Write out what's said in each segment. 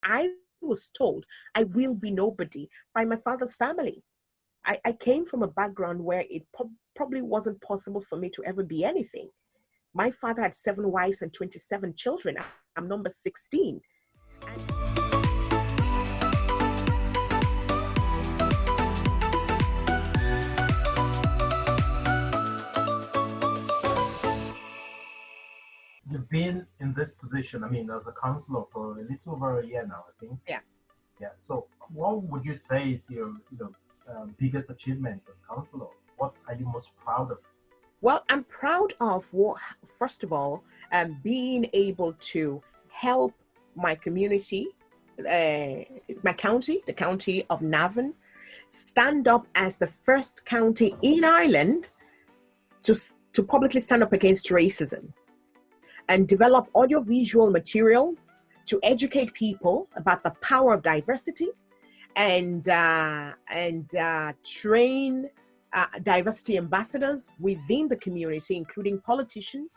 I was told I will be nobody by my father's family. I came from a background where it probably wasn't possible for me to ever be anything. My father had 7 wives and 27 children. I'm number 16. You've been in this position, I mean, as a councillor for a little over a year now, I think. Yeah. Yeah. So, what would you say is your biggest achievement as councillor? What are you most proud of? Well, I'm proud of what, first of all, being able to help my community, my county, the county of Navan, stand up as the first county in Ireland to publicly stand up against racism and develop audiovisual materials to educate people about the power of diversity and train diversity ambassadors within the community, including politicians.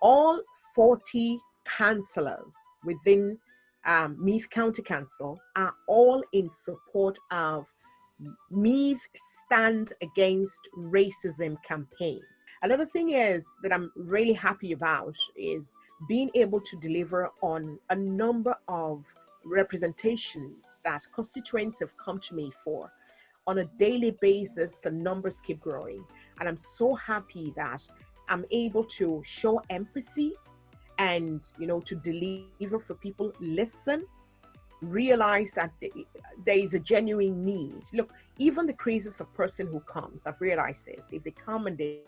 All 40 councillors within Meath County Council are all in support of Meath Stand Against Racism campaign. Another thing is that I'm really happy about is being able to deliver on a number of representations that constituents have come to me for. On a daily basis, the numbers keep growing. And I'm so happy that I'm able to show empathy and, to deliver for people, listen, realize that there is a genuine need. Look, even the craziest of person who comes, I've realized this, if they come and they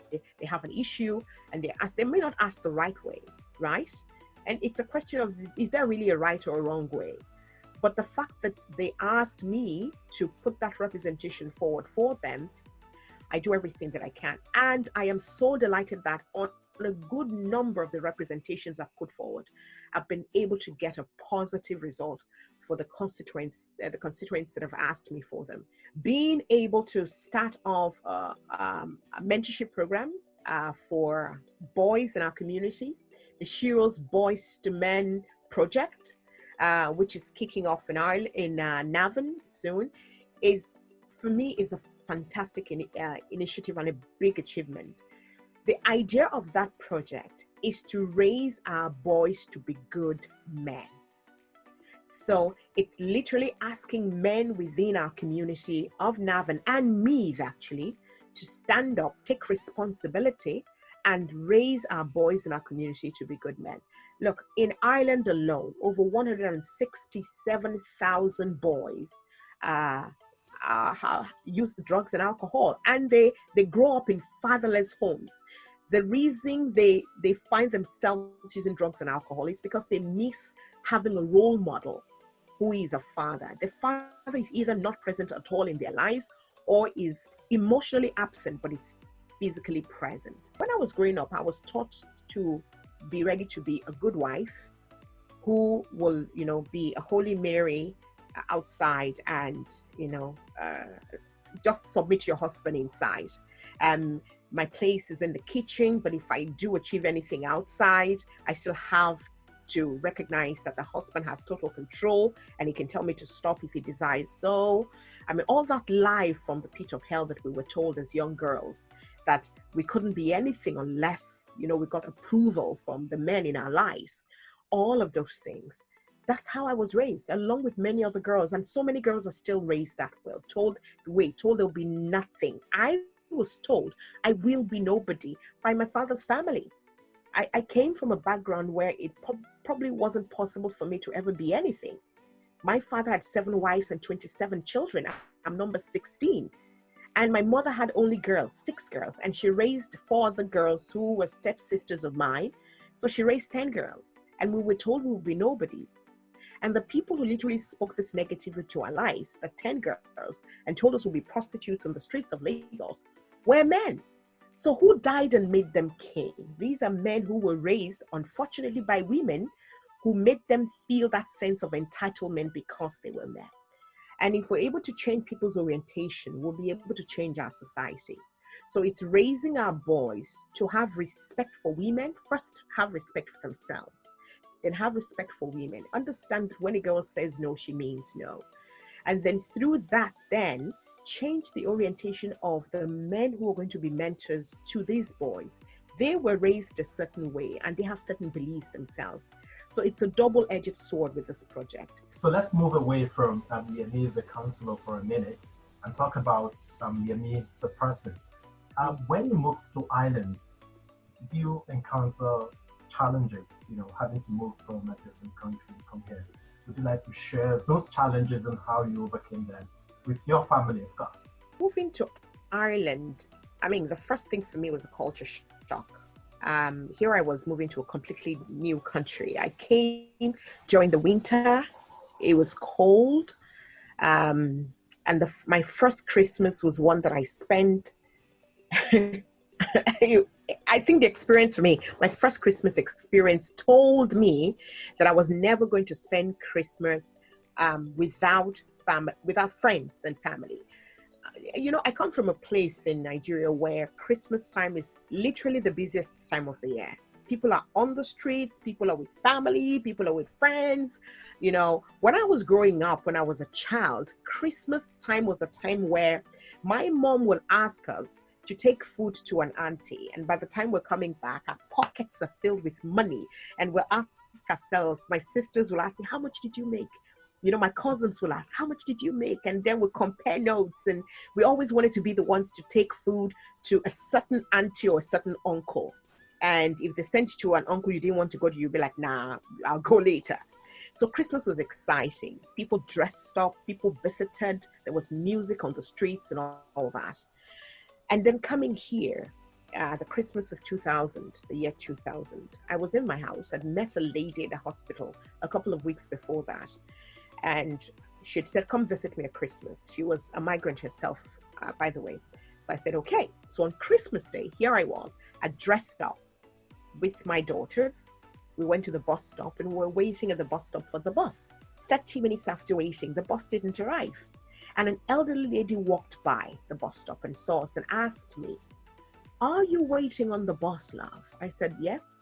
have an issue and they may not ask the right way, right? And it's a question of, is there really a right or a wrong way? But the fact that they asked me to put that representation forward for them, I do everything that I can. And I am so delighted that on a good number of the representations I've put forward, I've been able to get a positive result for the constituents that have asked me for them. Being able to start off a mentorship program for boys in our community, the Shiro's Boys to Men project, which is kicking off in Ireland, in Navan soon, is a fantastic initiative and a big achievement. The idea of that project is to raise our boys to be good men. So it's literally asking men within our community of Navan and Meath actually to stand up, take responsibility, and raise our boys in our community to be good men. Look, in Ireland alone, over 167,000 boys use drugs and alcohol, and they grow up in fatherless homes. The reason they find themselves using drugs and alcohol is because they miss having a role model who is a father. The father is either not present at all in their lives or is emotionally absent, but it's physically present. When I was growing up, I was taught to be ready to be a good wife who will, be a Holy Mary outside and, just submit to your husband inside. My place is in the kitchen, but if I do achieve anything outside, I still have to recognize that the husband has total control and he can tell me to stop if he desires so. I mean, all that lie from the pit of hell that we were told as young girls, that we couldn't be anything unless, we got approval from the men in our lives. All of those things. That's how I was raised, along with many other girls. And so many girls are still raised that way, told there'll be nothing. I was told I will be nobody by my father's family. I came from a background where it probably wasn't possible for me to ever be anything. My father had 7 wives and 27 children. I'm number 16. And my mother had only girls, 6 girls, and she raised 4 other girls who were stepsisters of mine. So she raised 10 girls, and we were told we would be nobodies. And the people who literally spoke this negativity to our lives, the 10 girls, and told us we'd be prostitutes on the streets of Lagos, were men. So who died and made them king? These are men who were raised, unfortunately, by women who made them feel that sense of entitlement because they were men. And if we're able to change people's orientation, we'll be able to change our society. So it's raising our boys to have respect for women, first have respect for themselves, then have respect for women. Understand that when a girl says no, she means no. And then through that, then change the orientation of the men who are going to be mentors to these boys. They were raised a certain way and they have certain beliefs themselves. So it's a double-edged sword with this project. So let's move away from Yemi, the councillor, for a minute and talk about Yemi, the person. When you moved to Ireland, did you encounter challenges, having to move from a different country to come here? Would you like to share those challenges and how you overcame them with your family, of course? Moving to Ireland, the first thing for me was a culture shock. Here I was moving to a completely new country. I came during the winter. It was cold. And my first Christmas was one that I spent. I think the experience for me, my first Christmas experience told me that I was never going to spend Christmas without friends and family. I come from a place in Nigeria where Christmas time is literally the busiest time of the year. People are on the streets, people are with family, people are with friends. When I was growing up, when I was a child, Christmas time was a time where my mom would ask us to take food to an auntie. And by the time we're coming back, our pockets are filled with money. And we'll ask ourselves, my sisters will ask me, how much did you make? My cousins will ask, how much did you make? And then we'll compare notes. And we always wanted to be the ones to take food to a certain auntie or a certain uncle. And if they sent you to an uncle you didn't want to go to, you'd be like, nah, I'll go later. So Christmas was exciting. People dressed up, people visited. There was music on the streets and all that. And then coming here, the Christmas of 2000, the year 2000, I was in my house. I'd met a lady at the hospital a couple of weeks before that. And she'd said, come visit me at Christmas. She was a migrant herself, by the way. So I said, okay. So on Christmas Day, here I was, I dressed up with my daughters. We went to the bus stop and we were waiting at the bus stop for the bus. 30 minutes after waiting, the bus didn't arrive. And an elderly lady walked by the bus stop and saw us and asked me, are you waiting on the bus, love? I said, yes.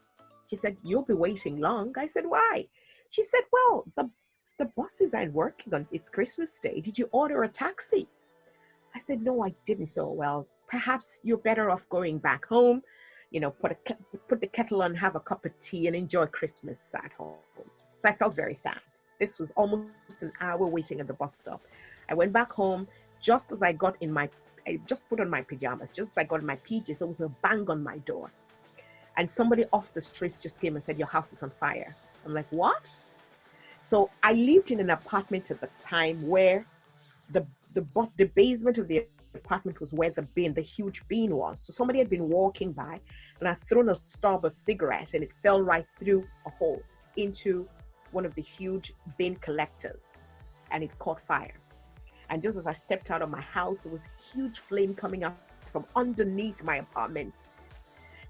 She said, you'll be waiting long. I said, why? She said, well, the buses aren't working on, it's Christmas Day. Did you order a taxi? I said, no, I didn't. So, well, perhaps you're better off going back home, put the kettle on, have a cup of tea and enjoy Christmas at home. So I felt very sad. This was almost an hour waiting at the bus stop. I went back home just as I just put on my pajamas, just as I got in my PJs, there was a bang on my door. And somebody off the streets just came and said, your house is on fire. I'm like, what? So I lived in an apartment at the time where the basement of the apartment was where the huge bin was. So somebody had been walking by and I'd thrown a stub of cigarette and it fell right through a hole into one of the huge bin collectors and it caught fire. And just as I stepped out of my house, there was a huge flame coming up from underneath my apartment.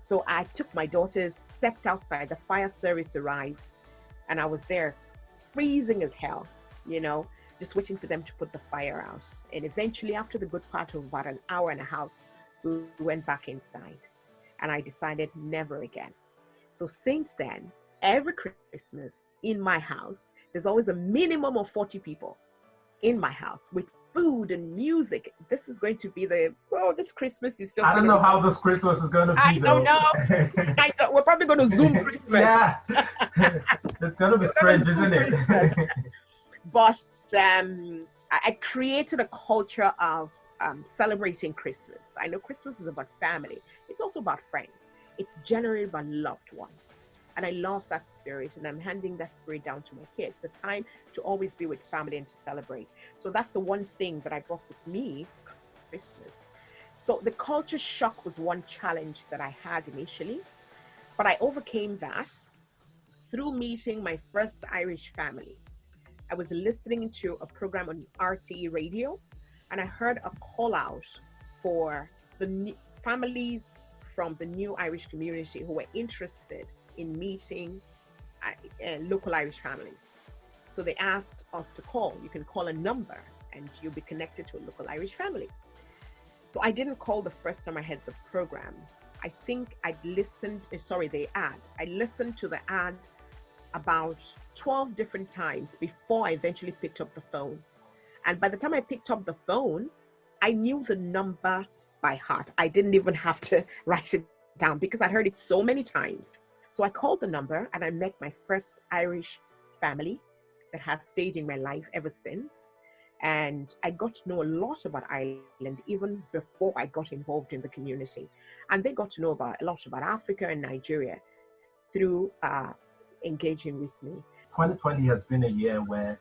So I took my daughters, stepped outside, the fire service arrived, and I was there freezing as hell, just waiting for them to put the fire out. And eventually, after the good part of about an hour and a half, we went back inside. And I decided never again. So since then, every Christmas in my house, there's always a minimum of 40 people in my house with food and music. This is going to be this Christmas is just... I don't know how this Christmas is going to be, I don't know. We're probably going to Zoom Christmas. Yeah. It's going to be strange, isn't it? But I created a culture of celebrating Christmas. I know Christmas is about family. It's also about friends. It's generally about loved ones. And I love that spirit, and I'm handing that spirit down to my kids. A time to always be with family and to celebrate. So that's the one thing that I brought with me for Christmas. So the culture shock was one challenge that I had initially, but I overcame that through meeting my first Irish family. I was listening to a program on RTE radio, and I heard a call out for the families from the new Irish community who were interested in meeting local Irish families. So they asked us to call. You can call a number and you'll be connected to a local Irish family. So I didn't call the first time I had the program. I think the ad. I listened to the ad about 12 different times before I eventually picked up the phone. And by the time I picked up the phone, I knew the number by heart. I didn't even have to write it down because I'd heard it so many times. So I called the number and I met my first Irish family that has stayed in my life ever since. And I got to know a lot about Ireland even before I got involved in the community. And they got to know a lot about Africa and Nigeria through engaging with me. 2020 has been a year where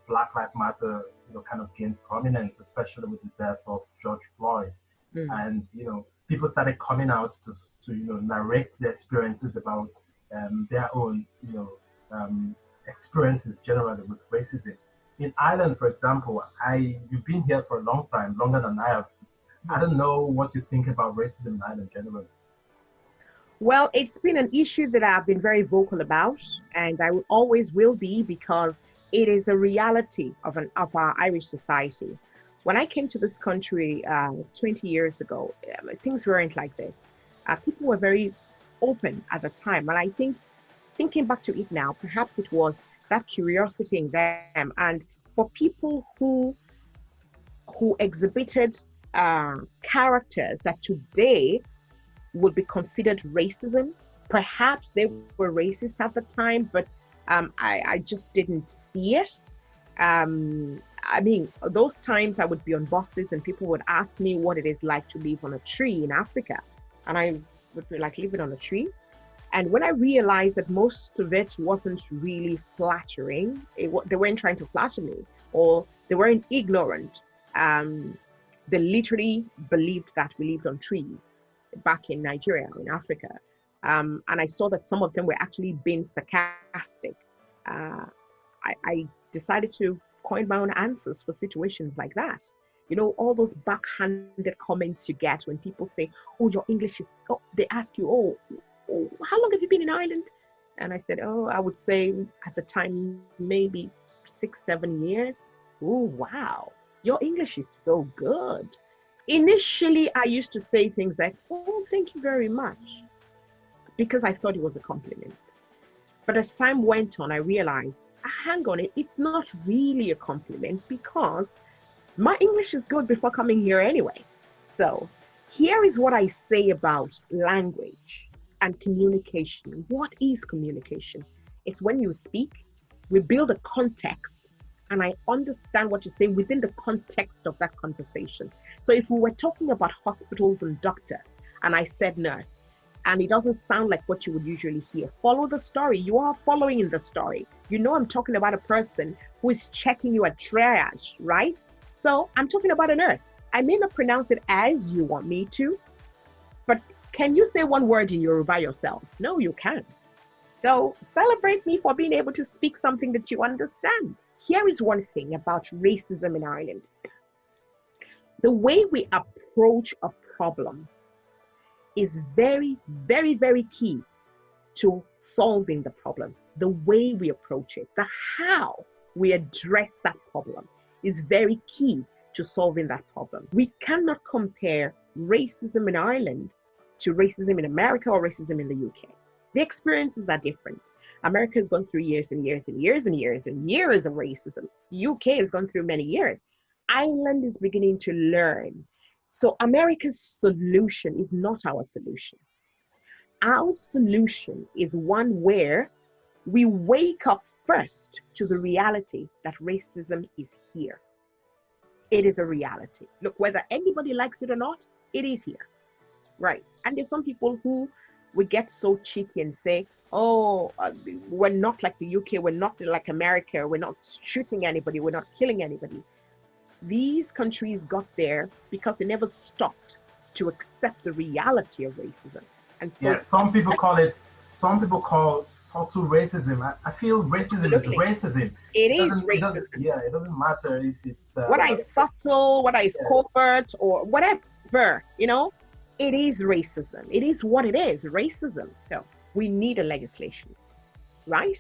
Black Lives Matter, kind of gained prominence, especially with the death of George Floyd. And, people started coming out to narrate their experiences about their own, experiences generally with racism. In Ireland, for example, you've been here for a long time, longer than I have. I don't know what you think about racism in Ireland generally. Well, it's been an issue that I've been very vocal about, and I always will be, because it is a reality of our Irish society. When I came to this country 20 years ago, things weren't like this. People were very open at the time, and I think, thinking back to it now, perhaps it was that curiosity in them. And for people who exhibited characters that today would be considered racism, perhaps they were racist at the time, but I just didn't see it. I mean, those times I would be on buses and people would ask me what it is like to live on a tree in Africa. And I would be like, living on a tree? And when I realized that most of it wasn't really flattering, they weren't trying to flatter me, or they weren't ignorant. They literally believed that we lived on trees back in Nigeria, in Africa. And I saw that some of them were actually being sarcastic. I decided to coin my own answers for situations like that. All those backhanded comments you get when people say, oh, your English is, they ask you, oh, how long have you been in Ireland? And I said, I would say at the time, maybe 6-7 years. Oh, wow, your English is so good. Initially, I used to say things like, oh, thank you very much, because I thought it was a compliment. But as time went on, I realized, hang on, it's not really a compliment, because my English is good before coming here anyway. So here is what I say about language and communication. What is communication? It's when you speak, we build a context, and I understand what you're saying within the context of that conversation. So if we were talking about hospitals and doctors, and I said nurse, and it doesn't sound like what you would usually hear, follow the story. You are following in the story. I'm talking about a person who is checking you at triage, right? So I'm talking about a nurse. I may not pronounce it as you want me to, but can you say one word in Yoruba yourself? No, you can't. So celebrate me for being able to speak something that you understand. Here is one thing about racism in Ireland. The way we approach a problem is very, very, very key to solving the problem. The way we approach it, the how we address that problem is very key to solving that problem. We cannot compare racism in Ireland to racism in America or racism in the UK. The experiences are different. America has gone through years and years and years and years and years of racism. The UK has gone through many years. Ireland is beginning to learn. So America's solution is not our solution. Our solution is one where we wake up first to the reality that racism is here. It is a reality. Look, whether anybody likes it or not, it is here, right? And there's some people who would get so cheeky and say, we're not like the UK, we're not like America, we're not shooting anybody, we're not killing anybody. These countries got there because they never stopped to accept the reality of racism. And so some people call subtle racism. I feel racism is racism. It is racism. It doesn't matter if it's what is subtle, what is covert, or whatever, it is racism. It is what it is, racism. So we need a legislation, right?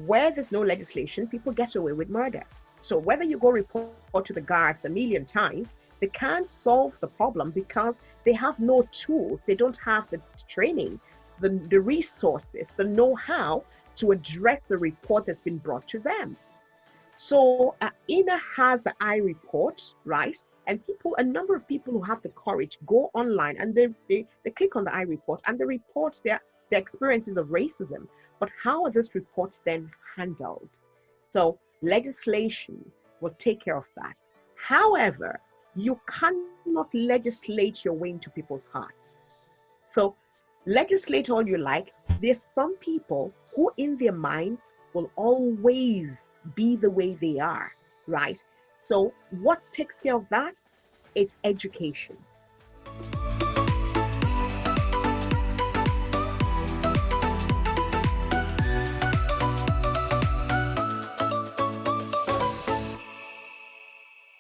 Where there's no legislation, people get away with murder. So whether you go report to the guards 1,000,000 times, they can't solve the problem because they have no tools. They don't have the training the resources, the know-how to address the report that's been brought to them. So INA has the I report, right? And a number of people who have the courage go online and they click on the I report and they report their experiences of racism. But how are these reports then handled? So legislation will take care of that. However, you cannot legislate your way into people's hearts. So legislate all you like. There's some people who in their minds will always be the way they are, right? So what takes care of that? It's education.